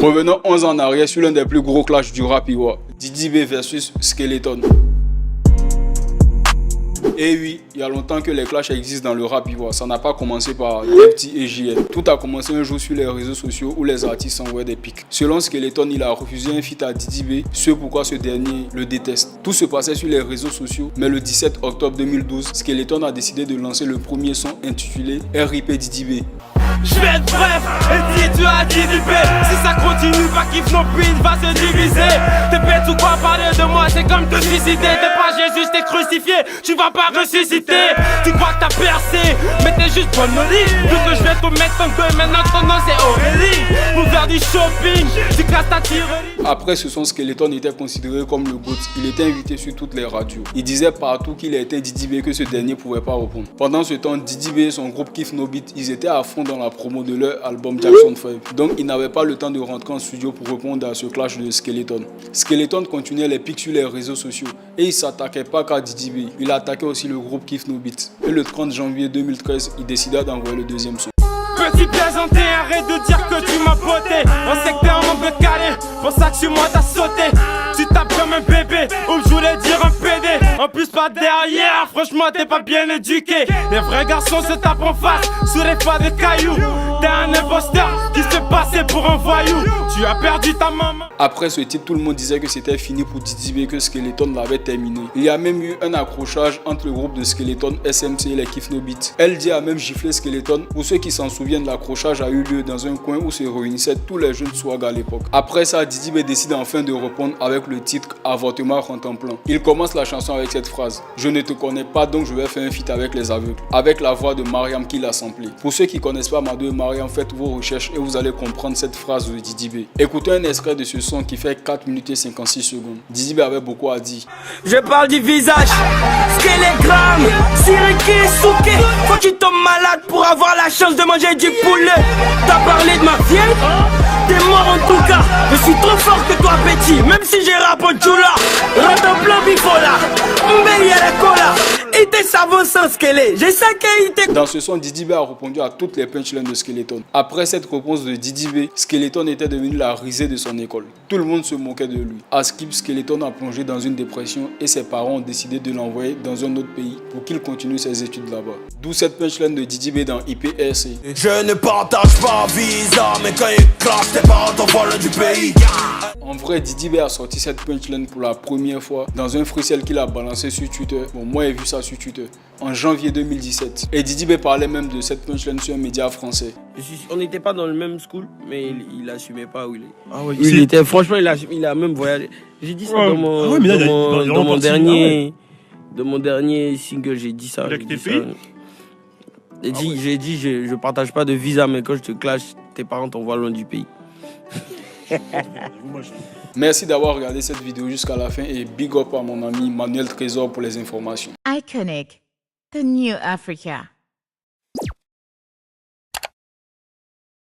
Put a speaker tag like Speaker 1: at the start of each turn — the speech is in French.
Speaker 1: Revenons 11 ans en arrière sur l'un des plus gros clashs du rap ivoire, Didi B versus Skeleton. Et oui, il y a longtemps que les clashs existent dans le rap ivoire. Ça n'a pas commencé par Depti et JL. Tout a commencé un jour sur les réseaux sociaux où les artistes s'envoyaient des pics. Selon Skeleton, il a refusé un feat à Didi B, ce pourquoi ce dernier le déteste. Tout se passait sur les réseaux sociaux, mais le 17 octobre 2012, Skeleton a décidé de lancer le premier son intitulé RIP Didi B.
Speaker 2: Je vais être bref et dis tu as Didi B. Si ça continue, pas kiff non plus, il va se diviser. T'es bête ou quoi, parler de moi, c'est comme te suicider. T'es pas Jésus, t'es crucifié, tu vas pas ressusciter. Tu crois que t'as percé, mais t'es juste bonne au lit. Vu que je vais te mettre un peu, maintenant ton nom c'est Aurélie. Pour faire du shopping, tu casses ta tirerie.
Speaker 1: Après ce son, Skeleton était considéré comme le GOAT. Il était invité sur toutes les radios. Il disait partout qu'il était Didi B, que ce dernier pouvait pas répondre. Pendant ce temps, Didi B et son groupe Kiff No Beat, ils étaient à fond dans la promo de leur album Jackson 5. Donc ils n'avaient pas le temps de rentrer en studio pour répondre à ce clash de Skeleton. Skeleton continuait les pics sur les réseaux sociaux et il s'attaquait pas qu'à Didi B. Il attaquait aussi le groupe Kiff No Beat. Et le 30 janvier 2013, il décida d'envoyer le deuxième son.
Speaker 2: Petit plaisanté, arrête de dire que tu m'as botté. On sait que t'es un homme de calé, pour ça que sur moi t'as sauté. Tu tapes comme un bébé, ou je voulais dire un PD. En plus pas derrière, franchement t'es pas bien éduqué. Les vrais garçons se tapent en face, sous les pas de cailloux. T'es un imposteur qui se fait passer pour un voyou. Tu as perdu ta maman.
Speaker 1: Après ce titre, tout le monde disait que c'était fini pour Didi B, que Skeleton l'avait terminé. Il y a même eu un accrochage entre le groupe de Skeleton, SMC et les Kiff No Beat. LD a même giflé Skeleton. Pour ceux qui s'en souviennent, l'accrochage a eu lieu dans un coin où se réunissaient tous les jeunes swag à l'époque. Après ça, Didi B décide enfin de répondre avec le titre Avortement rentre en plan. Il commence la chanson avec cette phrase: je ne te connais pas donc je vais faire un feat avec les aveugles, avec la voix de Mariam qui l'a samplé. Pour ceux qui connaissent pas Mado et Mariam, faites vos recherches et vous allez comprendre cette phrase de Didi B. Écoutez un extrait de ce son qui fait 4 minutes et 56 secondes. Didi B avait beaucoup à dire.
Speaker 2: Je parle du visage, skélégramme, siriké, souké. Faut que tu tombes malade pour avoir la chance de manger du poulet. T'as parlé de ma vieille, t'es mort en tout cas. Je suis trop fort que toi petit, même si j'ai rap en tchoula. Rate en plan bifola, mbéli à la cola. Et tes savons sans skélé, j'ai ça qui.
Speaker 1: Dans ce son, Didi B a répondu à toutes les punchlines de Skeleton. Après cette réponse de Didi B, Skeleton était devenu la risée de son école. Tout le monde se moquait de lui. À Skip, Skeleton a plongé dans une dépression et ses parents ont décidé de l'envoyer dans un autre pays pour qu'il continue ses études là-bas. D'où cette punchline de Didi B dans IPRC.
Speaker 3: Je ne partage pas visa, mais quand il clash, tes parents t'envoient du pays.
Speaker 1: En vrai, Didi B a sorti cette punchline pour la première fois dans un freestyle qu'il a balancé sur Twitter. Bon, moi j'ai vu ça sur Twitter en janvier 2017. Et Didi B parlait même de cette punchline sur un média français.
Speaker 4: On n'était pas dans le même school, mais il assumait pas où il est.
Speaker 5: Ah ouais,
Speaker 4: Il était, franchement, il a même voyagé. J'ai dit ça dans mon dernier single, j'ai dit ça. J'ai dit, je partage pas de visa, mais quand je te clash, tes parents t'envoient loin du pays.
Speaker 1: Merci d'avoir regardé cette vidéo jusqu'à la fin et big up à mon ami Manuel Trésor pour les informations.
Speaker 6: Iconic, the new Africa.